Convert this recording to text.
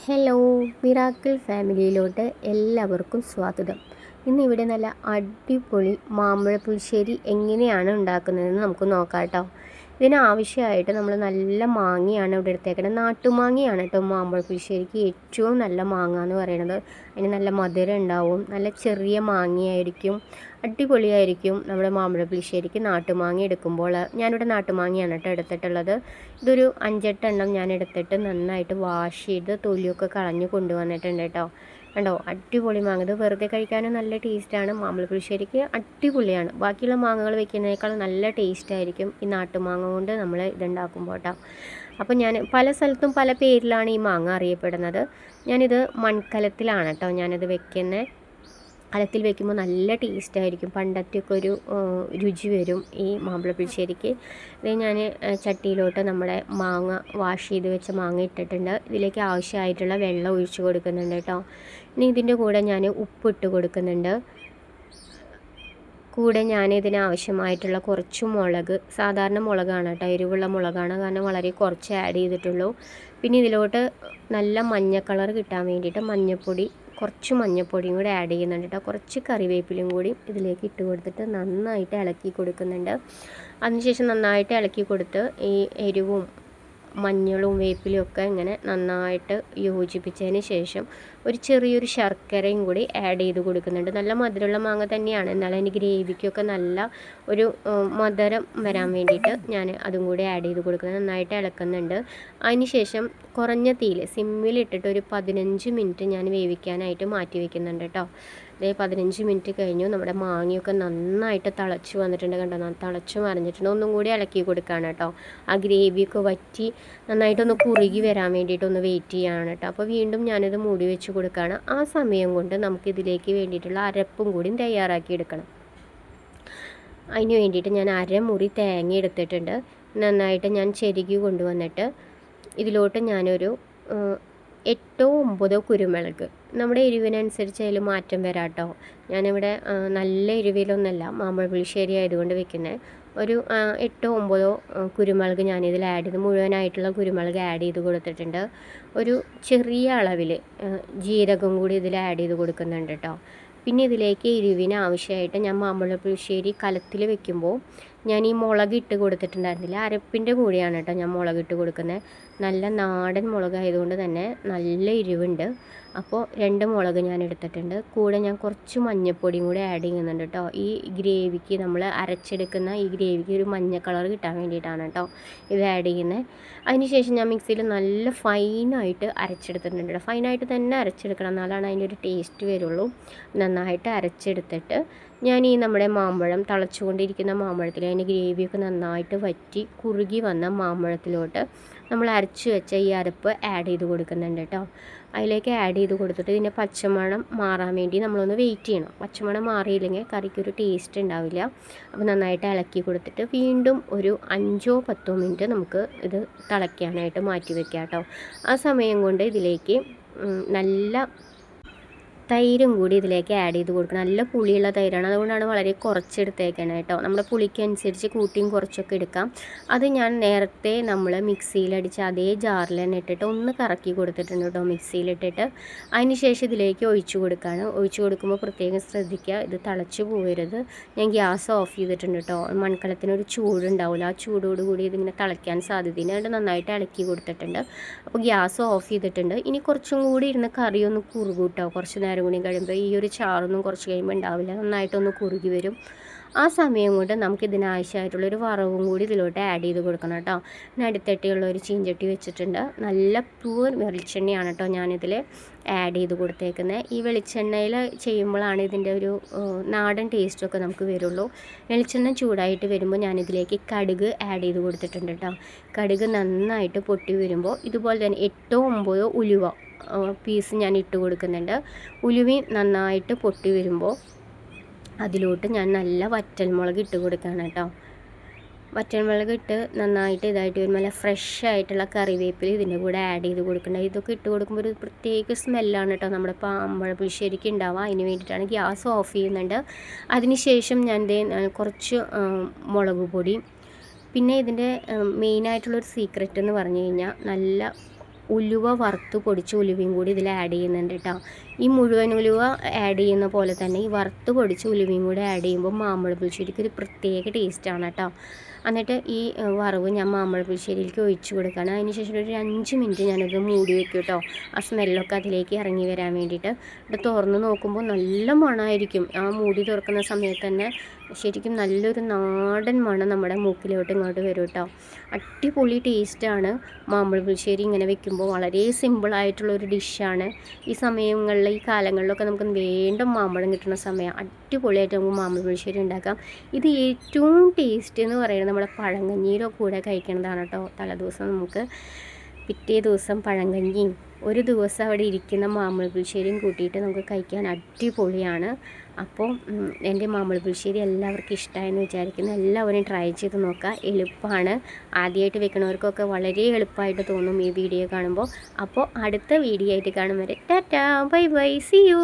Hello, miracle ഫാമിലിയിലോട്ട് എല്ലാവർക്കും സ്വാഗതം. ഇന്നിവിടെ നല്ല അടിപൊളി മാമ്പഴ പുളിശ്ശേരി എങ്ങനെയാണ് ഉണ്ടാക്കുന്നതെന്ന് നമുക്ക് നോക്കാം കേട്ടോ. ഇതിനാവശ്യമായിട്ട് നമ്മൾ നല്ല മാങ്ങയാണ് ഇവിടെ എടുത്തേക്കുന്നത്. നാട്ടുമാങ്ങയാണ് കേട്ടോ മാമ്പഴ പുളിശ്ശേരിക്ക് ഏറ്റവും നല്ല മാങ്ങ എന്ന് പറയുന്നത്. അതിന് നല്ല മധുരം ഉണ്ടാവും, നല്ല ചെറിയ മാങ്ങയായിരിക്കും, അടിപൊളിയായിരിക്കും. നമ്മുടെ മാമ്പഴ പുളിശ്ശേരിക്ക് നാട്ടുമാങ്ങ എടുക്കുമ്പോൾ ഞാനിവിടെ നാട്ടുമാങ്ങയാണ് കേട്ടോ എടുത്തിട്ടുള്ളത്. ഇതൊരു 5-8 എണ്ണം ഞാൻ എടുത്തിട്ട് നന്നായിട്ട് വാഷ് ചെയ്ത് തൊലിയൊക്കെ കളഞ്ഞ് കൊണ്ടുവന്നിട്ടുണ്ട് കേട്ടോ. കണ്ടോ, അടിപൊളി മാങ്ങ. ഇത് വെറുതെ കഴിക്കാനും നല്ല ടേസ്റ്റാണ്. മാമ്പഴ പുളിശ്ശേരിക്ക് അടിപൊളിയാണ്. ബാക്കിയുള്ള മാങ്ങകൾ വെക്കുന്നതിനേക്കാളും നല്ല ടേസ്റ്റായിരിക്കും ഈ നാട്ടുമാങ്ങ കൊണ്ട് നമ്മൾ ഇതുണ്ടാക്കുമ്പോൾ കേട്ടോ. അപ്പോൾ ഞാൻ പല സ്ഥലത്തും പല പേരിലാണ് ഈ മാങ്ങ അറിയപ്പെടുന്നത്. ഞാനിത് മൺകലത്തിലാണ് കേട്ടോ ഞാനിത് വെക്കുന്നത്. കലത്തിൽ വെക്കുമ്പോൾ നല്ല ടേസ്റ്റായിരിക്കും. പണ്ടത്തെയൊക്കെ ഒരു രുചി വരും ഈ മാമ്പഴ പുളിശ്ശേരിക്ക്. ഇത് ഞാൻ ചട്ടിയിലോട്ട് നമ്മുടെ മാങ്ങ വാഷ് ചെയ്ത് വെച്ച മാങ്ങ ഇട്ടിട്ടുണ്ട്. ഇതിലേക്ക് ആവശ്യമായിട്ടുള്ള വെള്ളം ഒഴിച്ച് കൊടുക്കുന്നുണ്ട് കേട്ടോ. ഇനി ഇതിൻ്റെ കൂടെ ഞാൻ ഉപ്പിട്ട് കൊടുക്കുന്നുണ്ട്. കൂടെ ഞാൻ ഇതിനാവശ്യമായിട്ടുള്ള കുറച്ച് മുളക്, സാധാരണ മുളകാണ് കേട്ടോ, എരിവുള്ള മുളകാണ്, കാരണം വളരെ കുറച്ച് ആഡ് ചെയ്തിട്ടുള്ളൂ. പിന്നെ ഇതിലോട്ട് നല്ല മഞ്ഞ കളർ കിട്ടാൻ വേണ്ടിയിട്ട് കുറച്ച് മഞ്ഞൾപ്പൊടിയും കൂടി ആഡ് ചെയ്യുന്നുണ്ട് കേട്ടോ. കുറച്ച് കറിവേപ്പിലയും കൂടി ഇതിലേക്ക് ഇട്ട് കൊടുത്തിട്ട് നന്നായിട്ട് ഇളക്കി കൊടുക്കുന്നുണ്ട്. അതിനുശേഷം നന്നായിട്ട് ഇളക്കി കൊടുത്ത് ഈ എരിവും മഞ്ഞളും വേപ്പിലും ഒക്കെ ഇങ്ങനെ നന്നായിട്ട് യോജിപ്പിച്ചതിന് ശേഷം ഒരു ചെറിയൊരു ശർക്കരയും കൂടി ആഡ് ചെയ്ത് കൊടുക്കുന്നുണ്ട്. നല്ല മധുരമുള്ള മാങ്ങ തന്നെയാണ്, എന്നാലും അതിന് ഗ്രേവിക്കൊക്കെ നല്ല ഒരു മധുരം വരാൻ വേണ്ടിയിട്ട് ഞാൻ അതും കൂടി ആഡ് ചെയ്ത് കൊടുക്കുന്നത്. നന്നായിട്ട് ഇളക്കുന്നുണ്ട്. അതിന് ശേഷം കുറഞ്ഞ തീയിൽ സിമ്മിലിട്ടിട്ട് ഒരു 15 മിനിറ്റ് ഞാൻ വേവിക്കാനായിട്ട് മാറ്റി വയ്ക്കുന്നുണ്ട് കേട്ടോ. 15 മിനിറ്റ് കഴിഞ്ഞു. നമ്മുടെ മാങ്ങയൊക്കെ നന്നായിട്ട് തിളച്ച് വന്നിട്ടുണ്ട് കണ്ടോ, തിളച്ച് മറിഞ്ഞിട്ടുണ്ട്. ഒന്നും കൂടി ഇളക്കി കൊടുക്കുകയാണ് കേട്ടോ. ആ ഗ്രേവിയൊക്കെ വറ്റി നന്നായിട്ടൊന്ന് കുറുകി വരാൻ വേണ്ടിയിട്ടൊന്ന് വെയിറ്റ് ചെയ്യുകയാണ് കേട്ടോ. അപ്പോൾ വീണ്ടും ഞാനിത് മൂടി വെച്ച് കൊടുക്കുകയാണ്. ആ സമയം കൊണ്ട് നമുക്കിതിലേക്ക് വേണ്ടിയിട്ടുള്ള അരപ്പും കൂടി തയ്യാറാക്കി എടുക്കണം. അതിന് വേണ്ടിയിട്ട് ഞാൻ അരമുറി തേങ്ങ എടുത്തിട്ടുണ്ട്. നന്നായിട്ട് ഞാൻ ചെരുകി കൊണ്ടുവന്നിട്ട് ഇതിലോട്ട് ഞാനൊരു 8-9 കുരുമുളക്, നമ്മുടെ എരിവിനനുസരിച്ച് അതിൽ മാറ്റം വരാം കേട്ടോ. ഞാനിവിടെ നല്ല എരിവിലൊന്നല്ല മാമ്പഴ പുളിശ്ശേരി ആയതുകൊണ്ട് വെക്കുന്നത്. ഒരു 8-9 കുരുമുളക് ഞാനിതിൽ ആഡ് ചെയ്ത് മുഴുവനായിട്ടുള്ള കുരുമുളക് ആഡ് ചെയ്ത് കൊടുത്തിട്ടുണ്ട്. ഒരു ചെറിയ അളവിൽ ജീരകം കൂടി ഇതിൽ ആഡ് ചെയ്ത് കൊടുക്കുന്നുണ്ട് കേട്ടോ. പിന്നെ ഇതിലേക്ക് എരിവിന് ആവശ്യമായിട്ട് ഞാൻ മാമ്പഴ പുളിശ്ശേരി കലത്തിൽ വെക്കുമ്പോൾ ഞാൻ ഈ മുളക് ഇട്ട് കൊടുത്തിട്ടുണ്ടായിരുന്നില്ല, അരപ്പിൻ്റെ കൂടെയാണ് കേട്ടോ ഞാൻ മുളകിട്ട് കൊടുക്കുന്നത്. നല്ല നാടൻ മുളകായതുകൊണ്ട് തന്നെ നല്ല എരിവുണ്ട്. അപ്പോൾ 2 മുളക് ഞാൻ എടുത്തിട്ടുണ്ട്. കൂടെ ഞാൻ കുറച്ച് മഞ്ഞൾപ്പൊടിയും കൂടെ ആഡ് ചെയ്യുന്നുണ്ട് കേട്ടോ. ഈ ഗ്രേവിക്ക് നമ്മൾ അരച്ചെടുക്കുന്ന ഈ ഗ്രേവിക്ക് ഒരു മഞ്ഞ കളർ കിട്ടാൻ വേണ്ടിയിട്ടാണ് കേട്ടോ ഇത് ആഡ് ചെയ്യുന്നത്. അതിനുശേഷം ഞാൻ മിക്സിയിൽ നല്ല ഫൈനായിട്ട് അരച്ചെടുത്തിട്ടുണ്ട് കേട്ടോ. ഫൈനായിട്ട് തന്നെ അരച്ചെടുക്കണം, എന്നാലാണ് അതിൻ്റെ ഒരു ടേസ്റ്റ് വരുള്ളൂ. നന്നായിട്ട് അരച്ചെടുത്തിട്ട് ഞാൻ ഈ നമ്മുടെ മാമ്പഴം തിളച്ചുകൊണ്ടിരിക്കുന്ന മാമ്പഴത്തിൽ അതിൻ്റെ ഗ്രേവിയൊക്കെ നന്നായിട്ട് വറ്റി കുറുകി വന്ന മാമ്പഴത്തിലോട്ട് നമ്മൾ അരച്ച് വെച്ച ഈ അരപ്പ് ആഡ് ചെയ്ത് കൊടുക്കുന്നുണ്ട് കേട്ടോ. അതിലേക്ക് ആഡ് ചെയ്ത് കൊടുത്തിട്ട് ഇതിൻ്റെ പച്ചമണം മാറാൻ വേണ്ടി നമ്മളൊന്ന് വെയിറ്റ് ചെയ്യണം. പച്ചമണം മാറിയില്ലെങ്കിൽ കറിക്കൊരു ടേസ്റ്റ് ഉണ്ടാവില്ല. അപ്പോൾ നന്നായിട്ട് ഇളക്കി കൊടുത്തിട്ട് വീണ്ടും ഒരു 5-10 മിനിറ്റ് നമുക്ക് ഇത് തിളയ്ക്കാനായിട്ട് മാറ്റി വെക്കാം കേട്ടോ. ആ സമയം കൊണ്ട് ഇതിലേക്ക് നല്ല തൈരും കൂടി ഇതിലേക്ക് ആഡ് ചെയ്ത് കൊടുക്കണം. നല്ല പുളിയുള്ള തൈരാണ്, അതുകൊണ്ടാണ് വളരെ കുറച്ചെടുത്തേക്കണം കേട്ടോ. നമ്മുടെ പുളിക്കനുസരിച്ച് കൂട്ടിയും കുറച്ചൊക്കെ എടുക്കാം. അത് ഞാൻ നേരത്തെ നമ്മൾ മിക്സിയിലടിച്ച് അതേ ജാറിൽ തന്നെ ഇട്ടിട്ട് ഒന്ന് കറക്കി കൊടുത്തിട്ടുണ്ട് കേട്ടോ മിക്സിയിലിട്ടിട്ട്. അതിന് ശേഷം ഇതിലേക്ക് ഒഴിച്ചു കൊടുക്കുകയാണ്. ഒഴിച്ചു കൊടുക്കുമ്പോൾ പ്രത്യേകം ശ്രദ്ധിക്കുക, ഇത് തിളച്ച് പോകരുത്. ഞാൻ ഗ്യാസ് ഓഫ് ചെയ്തിട്ടുണ്ട് കേട്ടോ. മൺകലത്തിനൊരു ചൂടുണ്ടാവില്ല, ആ ചൂടോടുകൂടി ഇതിങ്ങനെ തിളയ്ക്കാൻ സാധ്യതയുണ്ട്. അതുകൊണ്ട് നന്നായിട്ട് ഇളക്കി കൊടുത്തിട്ടുണ്ട്. അപ്പോൾ ഗ്യാസ് ഓഫ് ചെയ്തിട്ടുണ്ട്. ഇനി കുറച്ചും കൂടി ഇരുന്ന് കറിയൊന്ന് കുറുകും കേട്ടോ. കുറച്ച് നേരം കൂടി കഴിയുമ്പോൾ ഈ ഒരു ചാറൊന്നും കുറച്ച് കഴിയുമ്പോൾ ഉണ്ടാവില്ല, നന്നായിട്ടൊന്ന് കുറുകി വരും. ആ സമയം കൊണ്ട് നമുക്ക് ഇതിനാവശ്യമായിട്ടുള്ളൊരു വറവും കൂടി ഇതിലോട്ട് ആഡ് ചെയ്ത് കൊടുക്കണം കേട്ടോ. പിന്നെ അടുത്തട്ടിയുള്ള ഒരു ചീഞ്ചട്ടി വെച്ചിട്ടുണ്ട്. നല്ല പ്യൂർ വെളിച്ചെണ്ണയാണ് കേട്ടോ ഞാനിതിൽ ആഡ് ചെയ്ത് കൊടുത്തേക്കുന്നത്. ഈ വെളിച്ചെണ്ണയിൽ ചെയ്യുമ്പോഴാണ് ഇതിൻ്റെ ഒരു നാടൻ ടേസ്റ്റൊക്കെ നമുക്ക് വരുള്ളൂ. വെളിച്ചെണ്ണ ചൂടായിട്ട് വരുമ്പോൾ ഞാനിതിലേക്ക് കടുക് ആഡ് ചെയ്ത് കൊടുത്തിട്ടുണ്ട് കേട്ടോ. കടുക് നന്നായിട്ട് പൊട്ടി വരുമ്പോൾ ഇതുപോലെ തന്നെ 8-9 ഉലുവ പീസ് ഞാൻ ഇട്ട് കൊടുക്കുന്നുണ്ട്. ഉലുവി നന്നായിട്ട് പൊട്ടി വരുമ്പോൾ അതിലോട്ട് ഞാൻ നല്ല വറ്റൽമുളക് ഇട്ട് കൊടുക്കുകയാണ് കേട്ടോ. വറ്റൽമുളക് ഇട്ട് നന്നായിട്ട് ഇതായിട്ട് വരുമ്പോൾ നല്ല ഫ്രഷ് ആയിട്ടുള്ള കറിവേപ്പില ഇതിൻ്റെ കൂടെ ആഡ് ചെയ്ത് കൊടുക്കേണ്ടത്. ഇതൊക്കെ ഇട്ട് കൊടുക്കുമ്പോൾ ഒരു പ്രത്യേക സ്മെല്ലാണ് കേട്ടോ നമ്മുടെ മാമ്പഴ പുളിശ്ശേരിക്ക് ഉണ്ടാവുക. അതിന് വേണ്ടിയിട്ടാണ് ഗ്യാസ് ഓഫ് ചെയ്യുന്നുണ്ട്. അതിനുശേഷം ഞാൻ കുറച്ച് മുളക് പൊടി, പിന്നെ ഇതിൻ്റെ മെയിനായിട്ടുള്ളൊരു സീക്രറ്റ് എന്ന് പറഞ്ഞു കഴിഞ്ഞാൽ നല്ല ഉലുവ വറുത്ത് പൊടിച്ച ഉലുവയും കൂടി ഇതിൽ ആഡ് ചെയ്യുന്നുണ്ട് കേട്ടോ. ഈ മുഴുവൻ ഉലുവ ആഡ് ചെയ്യുന്ന പോലെ തന്നെ ഈ വറുത്ത് പൊടിച്ച ഉലുവയും കൂടി ആഡ് ചെയ്യുമ്പോൾ മാമ്പഴ പുളിശ്ശേരിക്ക് ഒരു പ്രത്യേക ടേസ്റ്റാണ് കേട്ടോ. എന്നിട്ട് ഈ വറവ് ഞാൻ മാമ്പഴ പുളിശ്ശേരിയിലേക്ക് ഒഴിച്ച് കൊടുക്കുകയാണ്. അതിന് ശേഷം ഒരു 5 മിനിറ്റ് ഞാനത് മൂടി വെക്കും കേട്ടോ, ആ സ്മെല്ലൊക്കെ അതിലേക്ക് ഇറങ്ങി വരാൻ വേണ്ടിയിട്ട്. ഇത് തുറന്ന് നോക്കുമ്പോൾ നല്ല മണമായിരിക്കും. ആ മൂടി തുറക്കുന്ന സമയത്ത് തന്നെ ശരിക്കും നല്ലൊരു നാടൻ മണം നമ്മുടെ മൂക്കിലോട്ട് ഇങ്ങോട്ട് വരും കേട്ടോ. അടിപൊളി ടേസ്റ്റാണ് മാമ്പഴ പുളിശ്ശേരി ഇങ്ങനെ വെക്കുമ്പോൾ. വളരെ സിമ്പിളായിട്ടുള്ളൊരു ഡിഷാണ്. ഈ സമയങ്ങളിൽ ഈ കാലങ്ങളിലൊക്കെ നമുക്ക് വീണ്ടും മാമ്പഴം കിട്ടുന്ന സമയം അടിപൊളിയായിട്ട് നമുക്ക് മാമ്പഴ പുളിശ്ശേരി ഉണ്ടാക്കാം. ഇത് ഏറ്റവും ടേസ്റ്റ് എന്ന് പറയുന്നത് നമ്മുടെ പഴങ്കഞ്ഞിയുടെ കൂടെ കഴിക്കുന്നതാണ് കേട്ടോ. തലേദിവസം നമുക്ക് പിറ്റേ ദിവസം പഴങ്കഞ്ഞിയും ഒരു ദിവസം അവിടെ ഇരിക്കുന്ന മാമ്പഴ പുളിശ്ശേരിയും കൂട്ടിയിട്ട് നമുക്ക് കഴിക്കാൻ അടിപൊളിയാണ്. അപ്പോൾ എൻ്റെ മാമ്പഴ പുളിശ്ശേരി എല്ലാവർക്കും ഇഷ്ടമായെന്ന് വിചാരിക്കുന്നു. എല്ലാവരും ട്രൈ ചെയ്ത് നോക്കുക. എളുപ്പമാണ്. ആദ്യമായിട്ട് വെക്കണവർക്കൊക്കെ വളരെ എളുപ്പമായിട്ട് തോന്നും ഈ വീഡിയോ കാണുമ്പോൾ. അപ്പോൾ അടുത്ത വീഡിയോ ആയിട്ട് കാണും വരെ tata, bye bye, see U.